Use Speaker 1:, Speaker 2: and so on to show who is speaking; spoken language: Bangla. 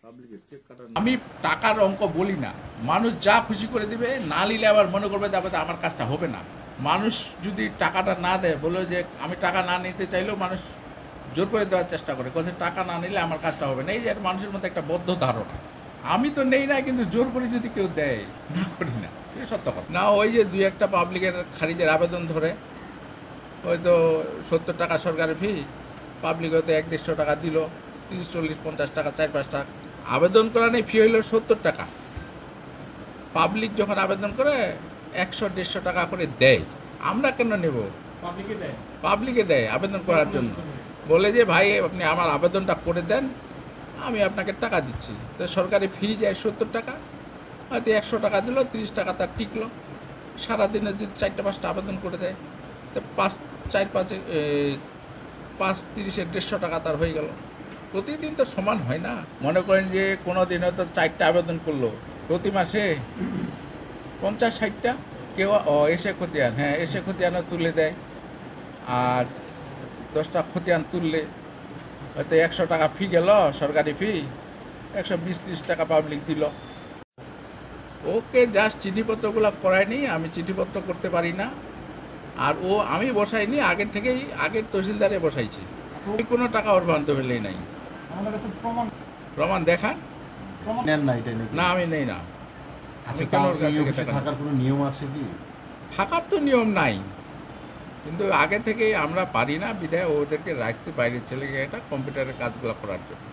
Speaker 1: আমি টাকার অঙ্ক বলি না, মানুষ যা খুশি করে দিবে, না নিলে আবার মনে করবে তারপরে আমার কাজটা হবে না। মানুষ যদি টাকাটা না দেয়, বলে যে আমি টাকা না নিতে চাইলেও মানুষ জোর করে দেওয়ার চেষ্টা করে, বলছে টাকা না নিলে আমার কাজটা হবে না। এই যে একটা মানুষের মধ্যে একটা বদ্ধ ধারণা। আমি তো নেই না, কিন্তু জোর করে যদি কেউ দেয়, না করি না, এটা সত্য কথা না। ওই যে দুই একটা পাবলিকের খারিজের আবেদন ধরে, হয়তো 70 টাকা সরকারি ফি, পাবলিক হয়তো 100-150 টাকা দিল, 30-40-50 টাকা, 4-5 টাকা আবেদন করা নেই, ফি হইল 70 টাকা। পাবলিক যখন আবেদন করে 100-150 টাকা করে দেয়, আমরা কেন নেব? পাবলিকে দেয় আবেদন করার জন্য, বলে যে ভাই আপনি আমার আবেদনটা করে দেন, আমি আপনাকে টাকা দিচ্ছি। তো সরকারি ফি যায় 70 টাকা, হয়তো 100 টাকা দিল, 30 টাকা তার টিকলো। সারাদিনে যদি 4-5টা আবেদন করে দেয়, তো 5-4-5-5-30-150 টাকা তার হয়ে গেল। প্রতিদিন তো সমান হয় না। মনে করেন যে কোনো দিন হয়তো 4টা আবেদন করলো, প্রতি মাসে 50-60টা। কেউ এসে খতিয়ান, হ্যাঁ এসে খতিয়ানও তুলে দেয়, আর 10টা খতিয়ান তুললে হয়তো 100 টাকা ফি গেল, সরকারি ফি 120-30 টাকা পাবলিক দিল। ওকে জাস্ট চিঠিপত্রগুলো করায়নি, আমি চিঠিপত্র করতে পারি না। আর আমি বসাইনি, আগের থেকেই আগের তহসিলদারে বসাইছি। কোনো টাকা ওর বান্ধবেলেই নাই।
Speaker 2: আমাদের কাছে
Speaker 1: প্রমাণ দেখান।
Speaker 2: নেন না, এটা নাকি?
Speaker 1: না, আমি নেই না।
Speaker 2: আচ্ছা,
Speaker 1: কেন ওর কাছ
Speaker 2: এই
Speaker 1: থেকে
Speaker 2: অফিসে
Speaker 1: টাকা
Speaker 2: থাকার কোনো নিয়ম আছে কি?
Speaker 1: থাকার তো নিয়ম নাই, কিন্তু আগে থেকে আমরা পারি না, বিধায় ওদেরকে রাখছি বাইরের ছেলেকে এটা কম্পিউটারের কাজগুলো করার জন্য।